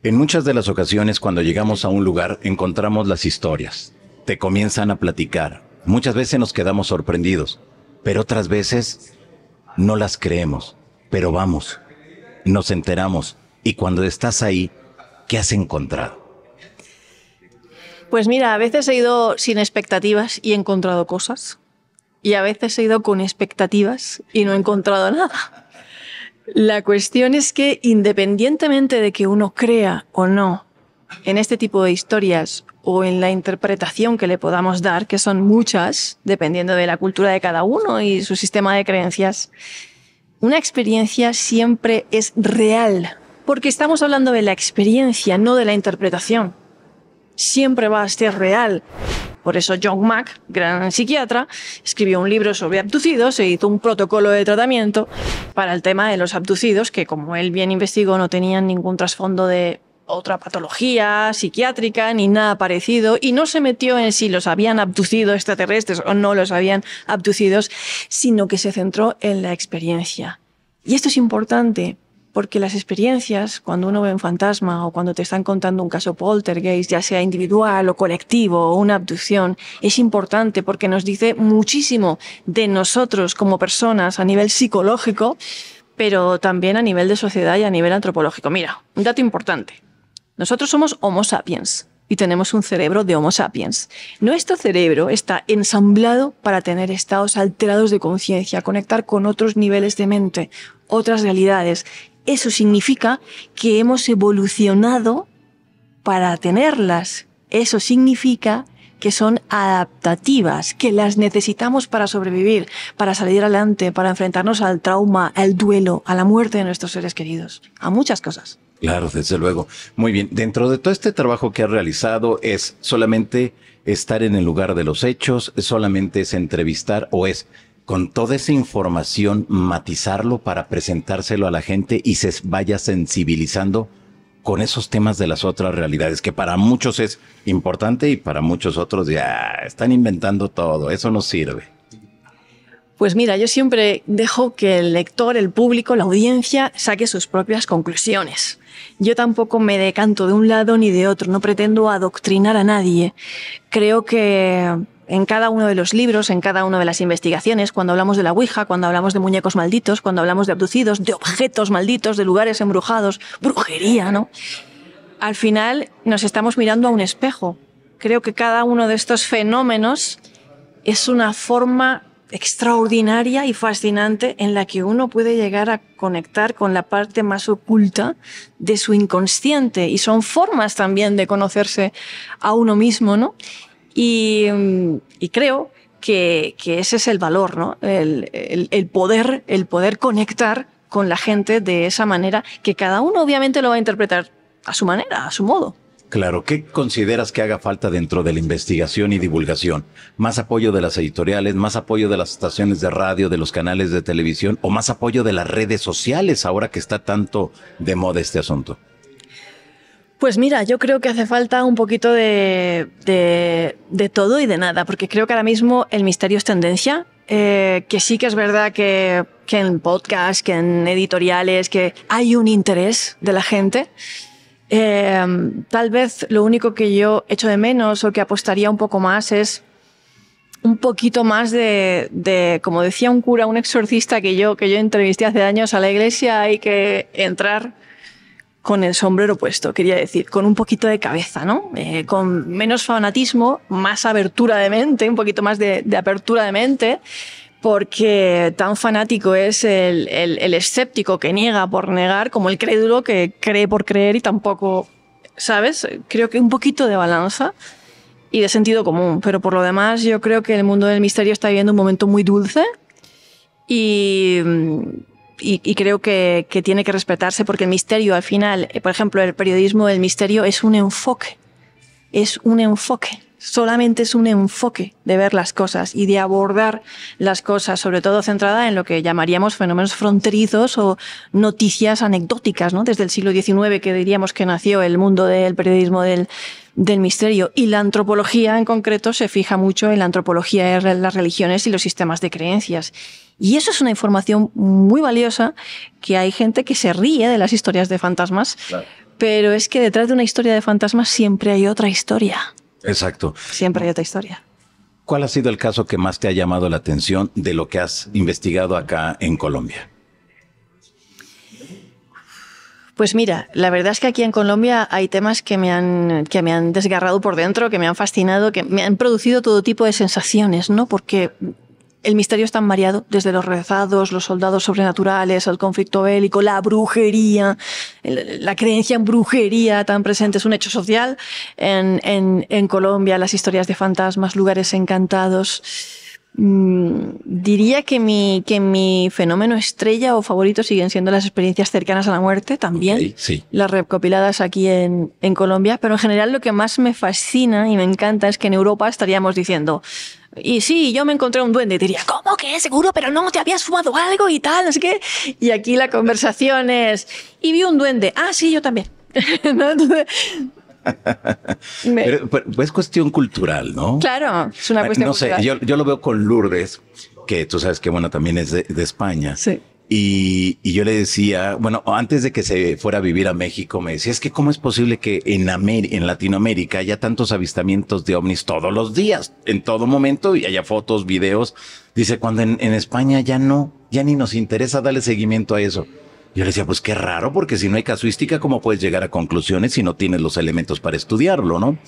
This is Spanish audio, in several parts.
En muchas de las ocasiones, cuando llegamos a un lugar, encontramos las historias. Te comienzan a platicar. Muchas veces nos quedamos sorprendidos, pero otras veces no las creemos. Pero vamos, nos enteramos. Y cuando estás ahí, ¿qué has encontrado? Pues mira, a veces he ido sin expectativas y he encontrado cosas. Y a veces he ido con expectativas y no he encontrado nada. La cuestión es que, independientemente de que uno crea o no en este tipo de historias o en la interpretación que le podamos dar, que son muchas, dependiendo de la cultura de cada uno y su sistema de creencias, una experiencia siempre es real, porque estamos hablando de la experiencia, no de la interpretación. Siempre va a ser real. Por eso John Mack, gran psiquiatra, escribió un libro sobre abducidos e hizo un protocolo de tratamiento para el tema de los abducidos, que como él bien investigó no tenían ningún trasfondo de otra patología psiquiátrica ni nada parecido, y no se metió en si los habían abducido extraterrestres o no los habían abducidos, sino que se centró en la experiencia. Y esto es importante, porque las experiencias, cuando uno ve un fantasma o cuando te están contando un caso poltergeist, ya sea individual o colectivo o una abducción, es importante porque nos dice muchísimo de nosotros como personas a nivel psicológico, pero también a nivel de sociedad y a nivel antropológico. Mira, un dato importante. Nosotros somos Homo sapiens y tenemos un cerebro de Homo sapiens. Nuestro cerebro está ensamblado para tener estados alterados de conciencia, conectar con otros niveles de mente, otras realidades. Eso significa que hemos evolucionado para tenerlas. Eso significa que son adaptativas, que las necesitamos para sobrevivir, para salir adelante, para enfrentarnos al trauma, al duelo, a la muerte de nuestros seres queridos, a muchas cosas. Claro, desde luego. Muy bien. Dentro de todo este trabajo que has realizado, ¿es solamente estar en el lugar de los hechos? ¿Solamente es entrevistar o es con toda esa información matizarlo para presentárselo a la gente y se vaya sensibilizando con esos temas de las otras realidades, que para muchos es importante y para muchos otros ya están inventando todo, eso no sirve? Pues mira, yo siempre dejo que el lector, el público, la audiencia saque sus propias conclusiones. Yo tampoco me decanto de un lado ni de otro, no pretendo adoctrinar a nadie. Creo que en cada uno de los libros, en cada una de las investigaciones, cuando hablamos de la Ouija, cuando hablamos de muñecos malditos, cuando hablamos de abducidos, de objetos malditos, de lugares embrujados, brujería, ¿no? Al final nos estamos mirando a un espejo. Creo que cada uno de estos fenómenos es una forma extraordinaria y fascinante en la que uno puede llegar a conectar con la parte más oculta de su inconsciente, y son formas también de conocerse a uno mismo, ¿no? Y creo que ese es el valor, ¿no? El poder conectar con la gente de esa manera, que cada uno obviamente lo va a interpretar a su manera, a su modo. Claro, ¿qué consideras que haga falta dentro de la investigación y divulgación? ¿Más apoyo de las editoriales, más apoyo de las estaciones de radio, de los canales de televisión, o más apoyo de las redes sociales ahora que está tanto de moda este asunto? Pues mira, yo creo que hace falta un poquito de todo y de nada, porque creo que ahora mismo el misterio es tendencia, que sí que es verdad que en podcasts, que en editoriales, que hay un interés de la gente. Tal vez lo único que yo echo de menos o que apostaría un poco más es un poquito más de como decía un cura, un exorcista que yo entrevisté hace años a la iglesia, hay que entrar con el sombrero puesto, quería decir, con un poquito de cabeza, ¿no? Con menos fanatismo, más abertura de mente, un poquito más de apertura de mente, porque tan fanático es el escéptico que niega por negar como el crédulo que cree por creer y tampoco, ¿sabes? Creo que un poquito de balanza y de sentido común, pero por lo demás yo creo que el mundo del misterio está viviendo un momento muy dulce y creo que tiene que respetarse, porque el misterio al final, por ejemplo, el periodismo del misterio es un enfoque, solamente es un enfoque de ver las cosas y de abordar las cosas, sobre todo centrada en lo que llamaríamos fenómenos fronterizos o noticias anecdóticas, ¿no? Desde el siglo XIX, que diríamos que nació el mundo del periodismo del misterio, y la antropología en concreto se fija mucho en la antropología de las religiones y los sistemas de creencias. Y eso es una información muy valiosa, que hay gente que se ríe de las historias de fantasmas, claro, Pero es que detrás de una historia de fantasmas siempre hay otra historia. Exacto. Siempre hay otra historia. ¿Cuál ha sido el caso que más te ha llamado la atención de lo que has investigado acá en Colombia? Pues mira, la verdad es que aquí en Colombia hay temas que me han desgarrado por dentro, que me han fascinado, que me han producido todo tipo de sensaciones, ¿no? Porque el misterio es tan variado, desde los rezados, los soldados sobrenaturales, el conflicto bélico, la brujería, la creencia en brujería tan presente, es un hecho social en Colombia, las historias de fantasmas, lugares encantados. Diría que mi fenómeno estrella o favorito siguen siendo las experiencias cercanas a la muerte, también, Okay, sí. las recopiladas aquí en Colombia, pero en general lo que más me fascina y me encanta es que en Europa estaríamos diciendo, y sí, yo me encontré un duende, y diría, ¿cómo que? Seguro, pero no, te habías fumado algo y tal, no sé qué. Y aquí la conversación es, y vi un duende, ah, sí, yo también. ¿No? Entonces, pero es cuestión cultural, ¿no? claro, es una cuestión No sé, cultural. yo lo veo con Lourdes, que tú sabes que, bueno, también es de España. Sí. Y yo le decía, bueno, antes de que se fuera a vivir a México, me decía, es que cómo es posible que en Latinoamérica haya tantos avistamientos de ovnis todos los días, en todo momento, y haya fotos, videos. Dice, cuando en España ya ni nos interesa darle seguimiento a eso. Yo le decía, pues qué raro, porque si no hay casuística, ¿cómo puedes llegar a conclusiones si no tienes los elementos para estudiarlo, no?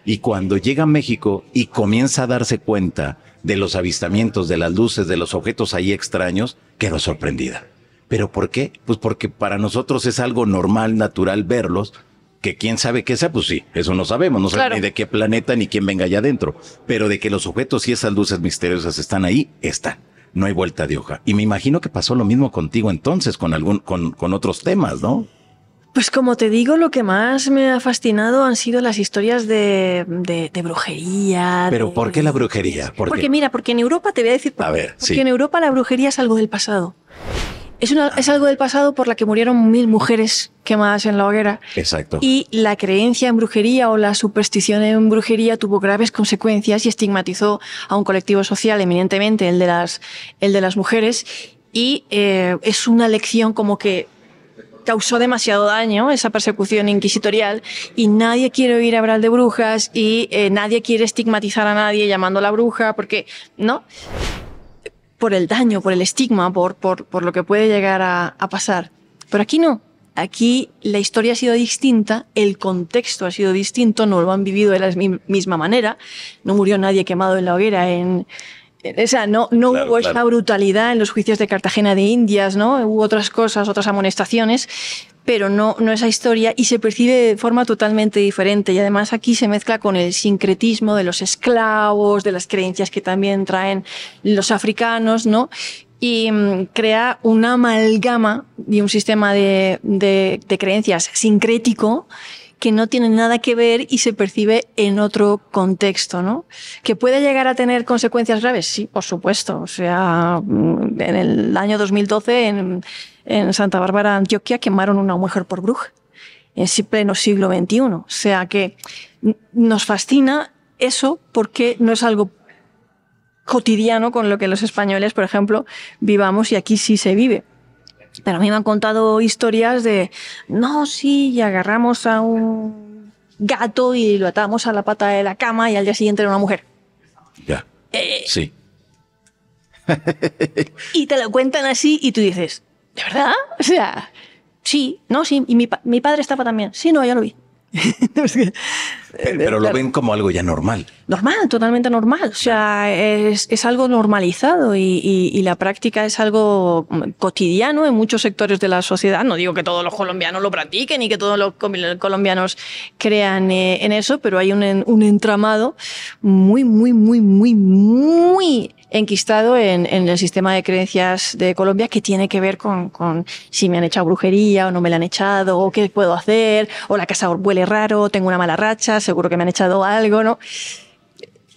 Y cuando llega a México y comienza a darse cuenta de los avistamientos, de las luces, de los objetos ahí extraños, quedó sorprendida. ¿Pero por qué? Pues porque para nosotros es algo normal, natural verlos, que quién sabe qué sea, pues sí, eso no sabemos, no sabemos Claro. ni de qué planeta ni quién venga allá adentro, pero de que los objetos y esas luces misteriosas están ahí, están. No hay vuelta de hoja. Y me imagino que pasó lo mismo contigo entonces, con otros temas, ¿no? Pues como te digo, lo que más me ha fascinado han sido las historias de brujería. Pero ¿por qué la brujería? Porque mira, porque en Europa, te voy a decir por A qué. ver, Porque sí. en Europa la brujería es algo del pasado. Es algo del pasado por la que murieron 1000 mujeres quemadas en la hoguera. Exacto. Y la creencia en brujería o la superstición en brujería tuvo graves consecuencias y estigmatizó a un colectivo social, eminentemente el de las mujeres. Y es una lección como que causó demasiado daño esa persecución inquisitorial y nadie quiere oír hablar de brujas y nadie quiere estigmatizar a nadie llamándola bruja porque, ¿no? Por el daño, por el estigma, por lo que puede llegar a pasar. Pero aquí no. Aquí la historia ha sido distinta, el contexto ha sido distinto, no lo han vivido de la misma manera. No murió nadie quemado en la hoguera o sea, no Claro, hubo claro. esa brutalidad en los juicios de Cartagena de Indias, ¿no? Hubo otras cosas, otras amonestaciones, pero no esa historia y se percibe de forma totalmente diferente. Y además aquí se mezcla con el sincretismo de los esclavos, de las creencias que también traen los africanos, ¿no? Y crea una amalgama y un sistema de creencias sincrético que no tiene nada que ver y se percibe en otro contexto, ¿no? ¿Que puede llegar a tener consecuencias graves? Sí, por supuesto. O sea, en el año 2012 en Santa Bárbara, Antioquia, quemaron a una mujer por bruja, en pleno siglo XXI. O sea que nos fascina eso porque no es algo cotidiano con lo que los españoles, por ejemplo, vivamos y aquí sí se vive. Pero a mí me han contado historias de, no, sí, y agarramos a un gato y lo atamos a la pata de la cama y al día siguiente era una mujer. Ya. Sí. Y te lo cuentan así y tú dices, ¿de verdad? O sea, sí, no, sí, y mi padre estaba también. Sí, no, ya lo vi. Pero lo ven como algo ya normal. Normal, totalmente normal. O sea, es algo normalizado y la práctica es algo cotidiano en muchos sectores de la sociedad. No digo que todos los colombianos lo practiquen y que todos los colombianos crean en eso, pero hay un entramado muy, muy, muy, muy, muy enquistado en el sistema de creencias de Colombia que tiene que ver con si me han echado brujería o no me la han echado, o qué puedo hacer, o la casa huele raro, tengo una mala racha, seguro que me han echado algo, ¿no?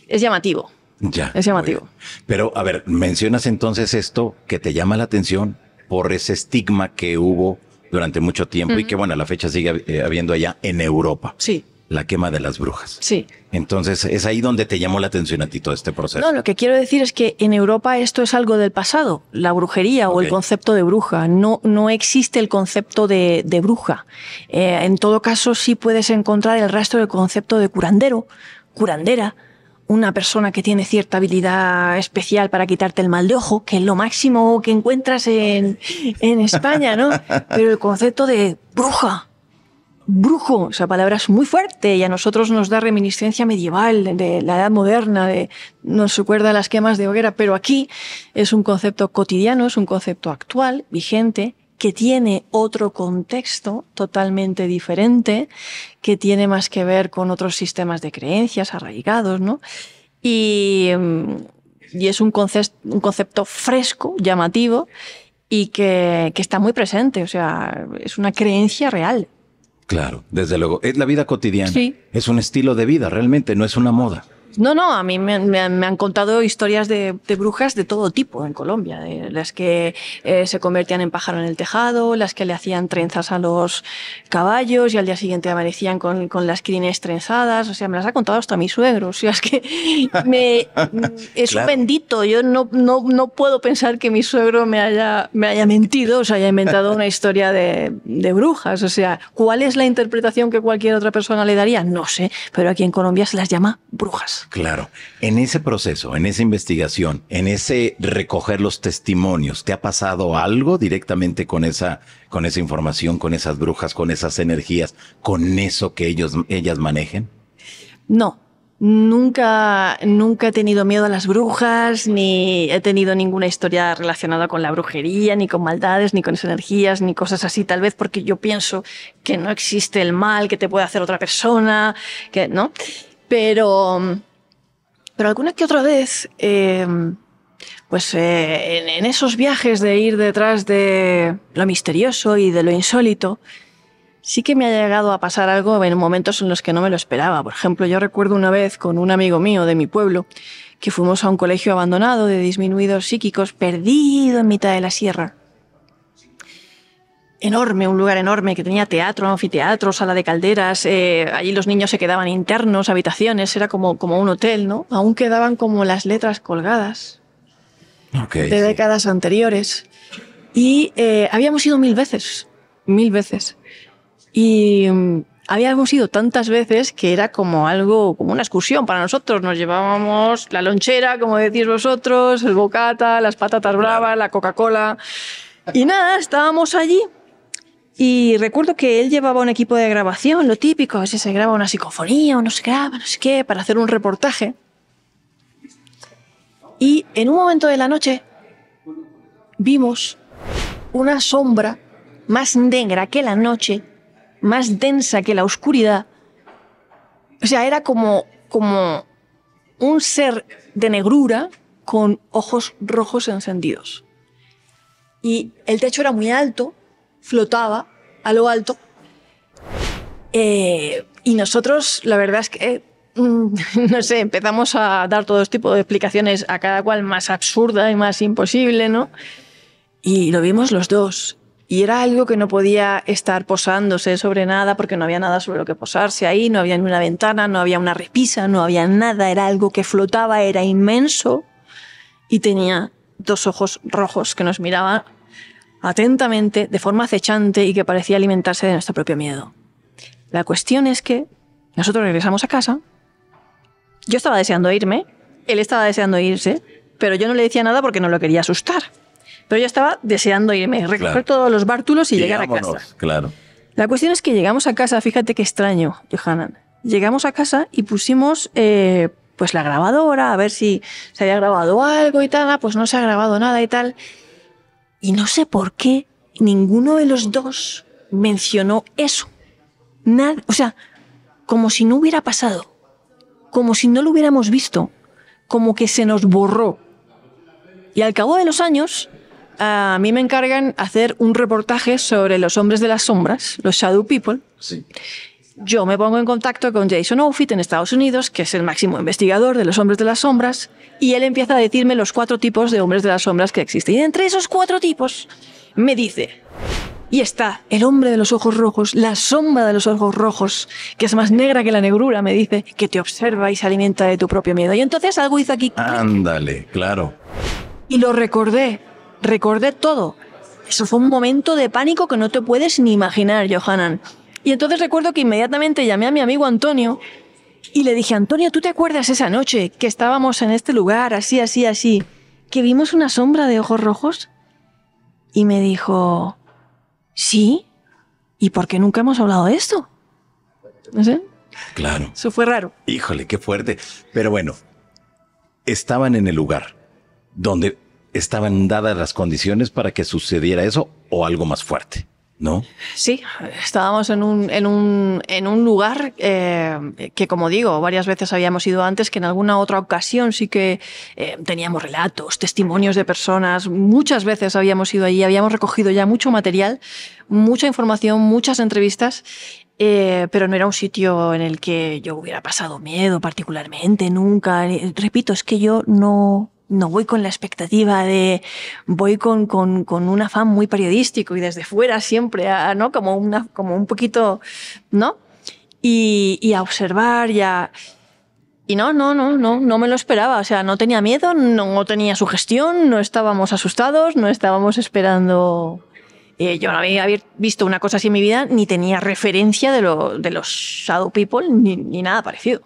Es llamativo. Ya. Es llamativo. Muy bien. Pero, a ver, mencionas entonces esto que te llama la atención por ese estigma que hubo durante mucho tiempo y que, bueno, a la fecha sigue habiendo allá en Europa. Sí. la quema de las brujas. Sí. Entonces, es ahí donde te llamó la atención a ti todo este proceso. No, lo que quiero decir es que en Europa esto es algo del pasado, la brujería o el concepto de bruja. No existe el concepto de bruja. En todo caso, sí puedes encontrar el rastro del concepto de curandero, curandera, una persona que tiene cierta habilidad especial para quitarte el mal de ojo, que es lo máximo que encuentras en España, ¿no? Pero el concepto de bruja, brujo, esa palabra es muy fuerte y a nosotros nos da reminiscencia medieval, de la edad moderna, nos recuerda a las quemas de hoguera, pero aquí es un concepto cotidiano, es un concepto actual, vigente, que tiene otro contexto totalmente diferente, que tiene más que ver con otros sistemas de creencias arraigados, ¿no? Y es un concepto fresco, llamativo, y que está muy presente, o sea, es una creencia real. Claro, desde luego. Es la vida cotidiana. Sí. Es un estilo de vida, realmente, no es una moda. No, a mí me han contado historias de brujas de todo tipo en Colombia, de las que se convertían en pájaro en el tejado, las que le hacían trenzas a los caballos y al día siguiente amanecían con las crines trenzadas, o sea, me las ha contado hasta mi suegro, o sea, es que es claro. Un bendito, yo no puedo pensar que mi suegro me haya mentido, o sea, haya inventado una historia de brujas, o sea, ¿cuál es la interpretación que cualquier otra persona le daría? No sé, pero aquí en Colombia se las llama brujas. Claro. En ese proceso, en esa investigación, en ese recoger los testimonios, ¿te ha pasado algo directamente con esa información, con esas brujas, con esas energías, con eso que ellas manejen? No. Nunca he tenido miedo a las brujas, ni he tenido ninguna historia relacionada con la brujería, ni con maldades, ni con esas energías, ni cosas así, tal vez porque yo pienso que no existe el mal que te puede hacer otra persona, que no. Pero alguna que otra vez, en esos viajes de ir detrás de lo misterioso y de lo insólito, sí que me ha llegado a pasar algo en momentos en los que no me lo esperaba. Por ejemplo, yo recuerdo una vez con un amigo mío de mi pueblo que fuimos a un colegio abandonado de disminuidos psíquicos, perdido en mitad de la sierra. Enorme, un lugar enorme que tenía teatro, anfiteatro, sala de calderas. Allí los niños se quedaban internos, habitaciones, era como un hotel, ¿no? Aún quedaban como las letras colgadas de décadas anteriores. Y habíamos ido 1000 veces. Y habíamos ido tantas veces que era como una excursión para nosotros. Nos llevábamos la lonchera, como decís vosotros, el bocata, las patatas bravas, la Coca-Cola. Y nada, estábamos allí. Y recuerdo que él llevaba un equipo de grabación, lo típico, a veces se graba una psicofonía o no se graba, no sé qué, para hacer un reportaje. Y en un momento de la noche vimos una sombra más negra que la noche, más densa que la oscuridad. O sea, era como un ser de negrura con ojos rojos encendidos. Y el techo era muy alto, flotaba a lo alto. Y nosotros, la verdad es que, no sé, empezamos a dar todo tipo de explicaciones, a cada cual más absurda y más imposible, ¿no? Y lo vimos los dos. Y era algo que no podía estar posándose sobre nada, porque no había nada sobre lo que posarse ahí, no había ni una ventana, no había una repisa, no había nada. Era algo que flotaba, era inmenso y tenía 2 ojos rojos que nos miraban atentamente, de forma acechante y que parecía alimentarse de nuestro propio miedo. La cuestión es que nosotros regresamos a casa. Yo estaba deseando irme, él estaba deseando irse, pero yo no le decía nada porque no lo quería asustar. Pero yo estaba deseando irme, recoger todos los bártulos y llegar a casa. Claro. La cuestión es que llegamos a casa, fíjate qué extraño, Johanan. Llegamos a casa y pusimos pues la grabadora, a ver si se había grabado algo y tal. Pues no se ha grabado nada y tal. Y no sé por qué ninguno de los dos mencionó eso. Nada, o sea, como si no hubiera pasado, como si no lo hubiéramos visto, como que se nos borró. Y al cabo de los años, a mí me encargan hacer un reportaje sobre los hombres de las sombras, los Shadow People. Sí. Yo me pongo en contacto con Jason Offitt en Estados Unidos, que es el máximo investigador de los hombres de las sombras, y él empieza a decirme los 4 tipos de hombres de las sombras que existen. Y entre esos 4 tipos me dice, Y está el hombre de los ojos rojos, la sombra de los ojos rojos, que es más negra que la negrura, me dice, que te observa y se alimenta de tu propio miedo. Y entonces algo hizo aquí. Ándale, claro. Y lo recordé todo. Eso fue un momento de pánico que no te puedes ni imaginar, Johanan. Y entonces recuerdo que inmediatamente llamé a mi amigo Antonio y le dije, Antonio, ¿tú te acuerdas esa noche que estábamos en este lugar, así, así, así, que vimos una sombra de ojos rojos? Y me dijo, sí, ¿y por qué nunca hemos hablado de esto? No sé. Claro. Eso fue raro. Híjole, qué fuerte. Pero bueno, estaban en el lugar donde estaban dadas las condiciones para que sucediera eso o algo más fuerte, ¿no? Sí, estábamos en un lugar que, como digo, varias veces habíamos ido antes, que en alguna otra ocasión sí que teníamos relatos, testimonios de personas. Muchas veces habíamos ido allí, habíamos recogido ya mucho material, mucha información, muchas entrevistas, pero no era un sitio en el que yo hubiera pasado miedo particularmente, nunca. Repito, es que yo no voy con la expectativa de... Voy con un afán muy periodístico y desde fuera siempre, ¿no? Como un poquito, ¿no? Y a observar y no me lo esperaba. O sea, no tenía miedo, no tenía sugestión, no estábamos asustados, no estábamos esperando... yo no había visto una cosa así en mi vida, ni tenía referencia de los Shadow People, ni nada parecido.